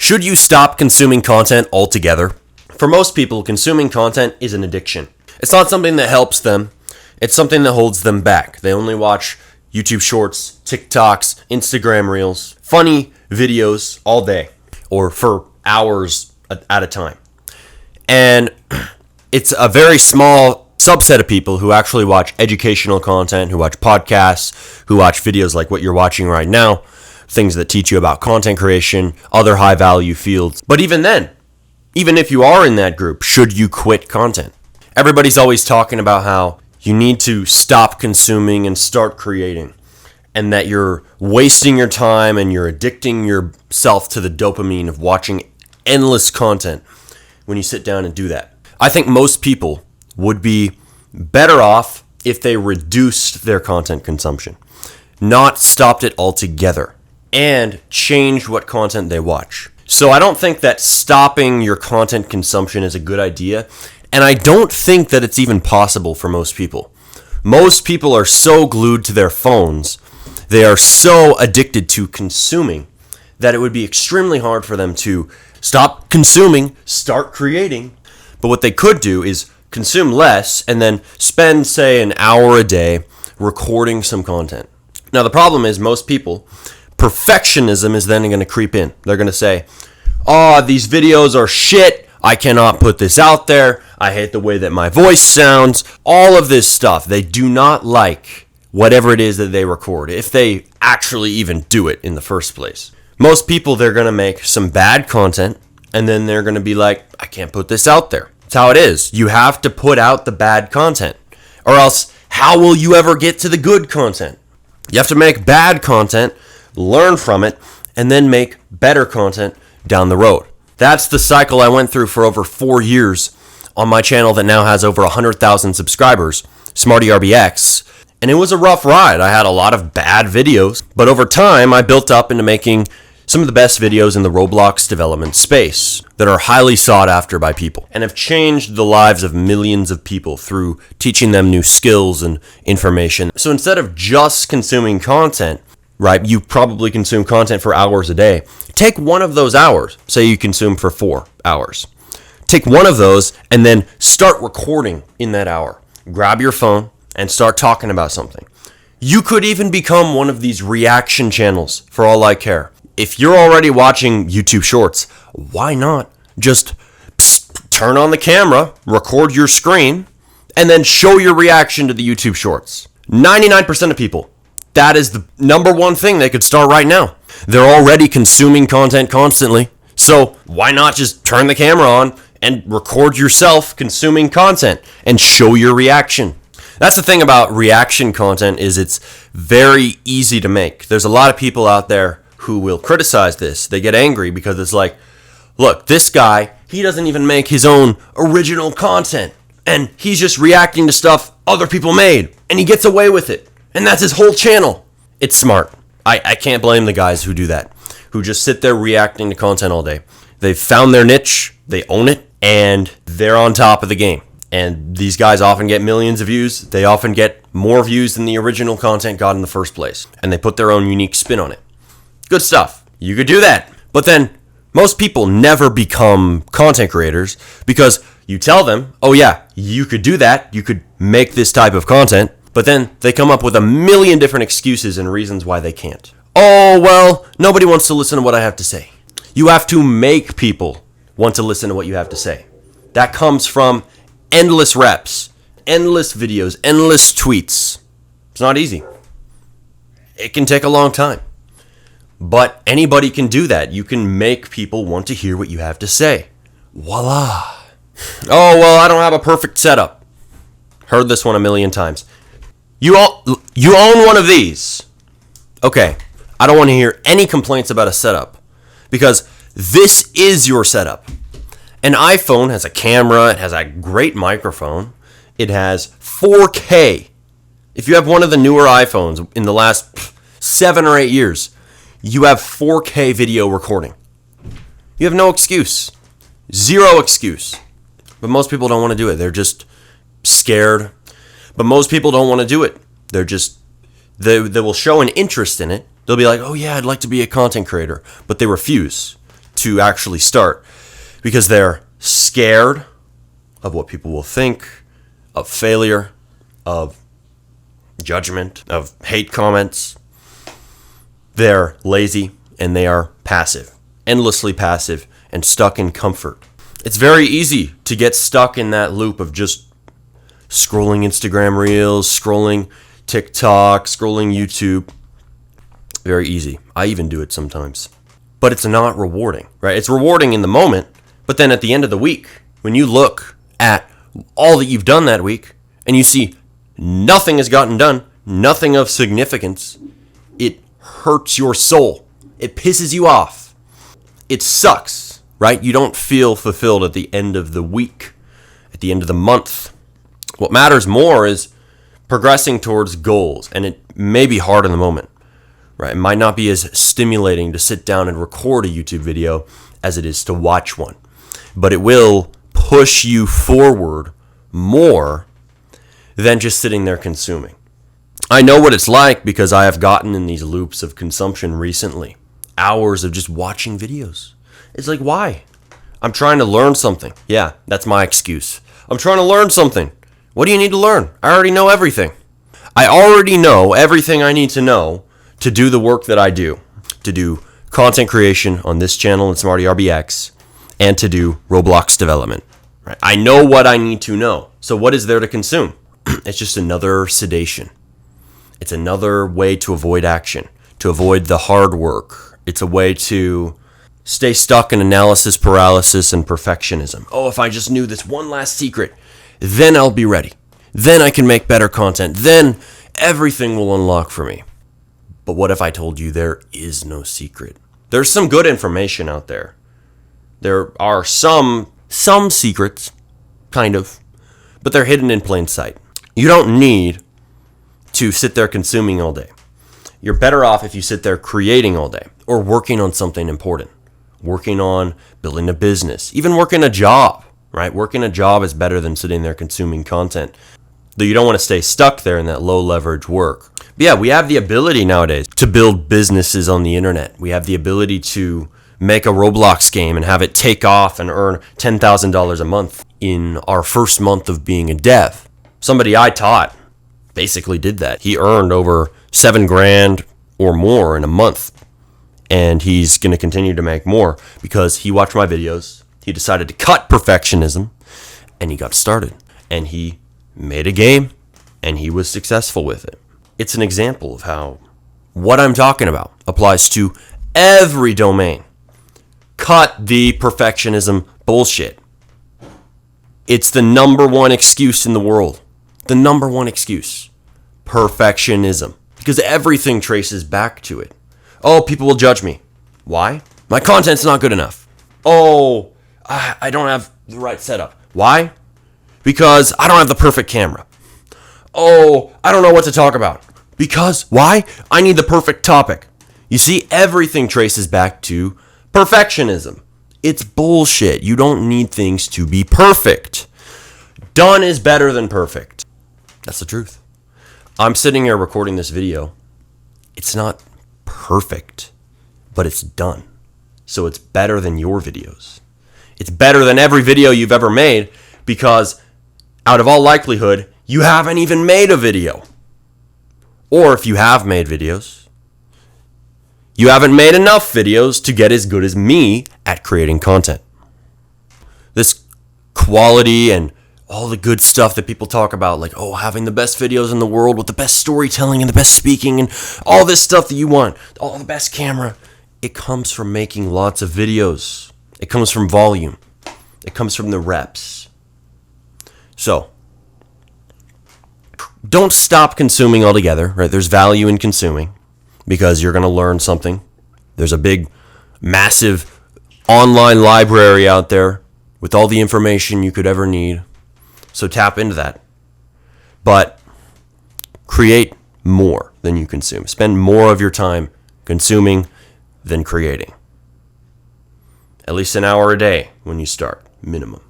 Should you stop consuming content altogether? For most people, consuming content is an addiction. It's not something that helps them. It's something that holds them back. They only watch YouTube Shorts, TikToks, Instagram Reels, funny videos all day or for hours at a time. And it's a very small subset of people who actually watch educational content, who watch podcasts, who watch videos like what you're watching right now, things that teach you about content creation, other high value fields. But even then, even if you are in that group, should you quit content? Everybody's always talking about how you need to stop consuming and start creating, and that you're wasting your time and you're addicting yourself to the dopamine of watching endless content when you sit down and do that. I think most people would be better off if they reduced their content consumption, not stopped it altogether, and changed what content they watch. So I don't think that stopping your content consumption is a good idea, and I don't think that it's even possible for most people. Most people are so glued to their phones, they are so addicted to consuming, that it would be extremely hard for them to stop consuming, start creating. But what they could do is consume less and then spend, say, an hour a day recording some content. Now, the problem is most people, perfectionism is then going to creep in. They're going to say, oh, these videos are shit. I cannot put this out there. I hate the way that my voice sounds. All of this stuff. They do not like whatever it is that they record, if they actually even do it in the first place. Most people, they're going to make some bad content, and then they're going to be like, I can't put this out there. That's how it is. You have to put out the bad content, or else how will you ever get to the good content? You have to make bad content, learn from it, and then make better content down the road. That's the cycle I went through for over 4 years on my channel that now has over 100,000 subscribers, SmartyRBX. And it was a rough ride. I had a lot of bad videos, but over time I built up into making some of the best videos in the Roblox development space that are highly sought after by people and have changed the lives of millions of people through teaching them new skills and information. So instead of just consuming content, right, you probably consume content for hours a day. Take one of those hours, say you consume for 4 hours. Take one of those and then start recording in that hour. Grab your phone and start talking about something. You could even become one of these reaction channels for all I care. If you're already watching YouTube Shorts, why not just turn on the camera, record your screen, and then show your reaction to the YouTube Shorts? 99% of people, that is the number one thing they could start right now. They're already consuming content constantly, so why not just turn the camera on and record yourself consuming content and show your reaction? That's the thing about reaction content, is it's very easy to make. There's a lot of people out there who will criticize this. They get angry because it's like, look, this guy, he doesn't even make his own original content, and he's just reacting to stuff other people made, and he gets away with it, and that's his whole channel. It's smart. I can't blame the guys who do that, who just sit there reacting to content all day. They've found their niche, they own it, and they're on top of the game. And these guys often get millions of views. They often get more views than the original content got in the first place. And they put their own unique spin on it. Good stuff. You could do that. But then most people never become content creators because you tell them, oh yeah, you could do that. You could make this type of content. But then they come up with a million different excuses and reasons why they can't. Oh, well, nobody wants to listen to what I have to say. You have to make people want to listen to what you have to say. That comes from endless reps, endless videos, endless tweets. It's not easy. It can take a long time. But anybody can do that. You can make people want to hear what you have to say. Voila. Oh, well, I don't have a perfect setup. Heard this one a million times. You own one of these. Okay, I don't want to hear any complaints about a setup because this is your setup. An iPhone has a camera, it has a great microphone, it has 4K. If you have one of the newer iPhones in the last 7 or 8 years, you have 4K video recording. You have no excuse. Zero excuse. But most people don't want to do it. They're just scared. But most people don't want to do it. They will show an interest in it. They'll be like, oh yeah, I'd like to be a content creator. But they refuse. to actually start because they're scared of what people will think, of failure, of judgment, of hate comments. They're lazy and they are passive, endlessly passive and stuck in comfort. It's very easy to get stuck in that loop of just scrolling Instagram Reels, scrolling TikTok, scrolling YouTube. Very easy. I even do it sometimes. But it's not rewarding, right? It's rewarding in the moment, but then at the end of the week, when you look at all that you've done that week and you see nothing has gotten done, nothing of significance, it hurts your soul. It pisses you off. It sucks, right? You don't feel fulfilled at the end of the week, at the end of the month. What matters more is progressing towards goals, and it may be hard in the moment, right? It might not be as stimulating to sit down and record a YouTube video as it is to watch one, but it will push you forward more than just sitting there consuming. I know what it's like because I have gotten in these loops of consumption recently. Hours of just watching videos. It's like, why? I'm trying to learn something. Yeah, that's my excuse. I'm trying to learn something. What do you need to learn? I already know everything. I already know everything I need to know to do the work that I do. To do content creation on this channel in SmartyRBX and to do Roblox development. Right? I know what I need to know. So what is there to consume? It's just another sedation. It's another way to avoid action, to avoid the hard work. It's a way to stay stuck in analysis paralysis and perfectionism. Oh, if I just knew this one last secret, then I'll be ready. Then I can make better content. Then everything will unlock for me. But what if I told you there is no secret? There's some good information out there. There are some secrets, kind of, but they're hidden in plain sight. You don't need to sit there consuming all day. You're better off if you sit there creating all day or working on something important, working on building a business, even working a job, right? Working a job is better than sitting there consuming content. Though you don't want to stay stuck there in that low leverage work. But yeah, we have the ability nowadays to build businesses on the internet. We have the ability to make a Roblox game and have it take off and earn $10,000 a month in our first month of being a dev. Somebody I taught basically did that. He earned over $7,000 or more in a month. And he's going to continue to make more because he watched my videos. He decided to cut perfectionism and he got started. And he made a game and he was successful with it. It's an example of how what I'm talking about applies to every domain. Cut the perfectionism bullshit. It's the number one excuse in the world. The number one excuse. Perfectionism. Because everything traces back to it. Oh, people will judge me. Why? My content's not good enough. Oh, I don't have the right setup. Why? Because I don't have the perfect camera. Oh, I don't know what to talk about. Because, why? I need the perfect topic. You see, everything traces back to perfectionism. It's bullshit. You don't need things to be perfect. Done is better than perfect. That's the truth. I'm sitting here recording this video. It's not perfect, but it's done. So it's better than your videos. It's better than every video you've ever made because out of all likelihood, you haven't even made a video. Or if you have made videos, you haven't made enough videos to get as good as me at creating content. This quality and all the good stuff that people talk about, like, oh, having the best videos in the world with the best storytelling and the best speaking and all this stuff that you want, all the best camera, it comes from making lots of videos. It comes from volume. It comes from the reps. So, don't stop consuming altogether, right? There's value in consuming because you're going to learn something. There's a big, massive online library out there with all the information you could ever need. So tap into that. But create more than you consume. Spend more of your time consuming than creating. At least an hour a day when you start, minimum.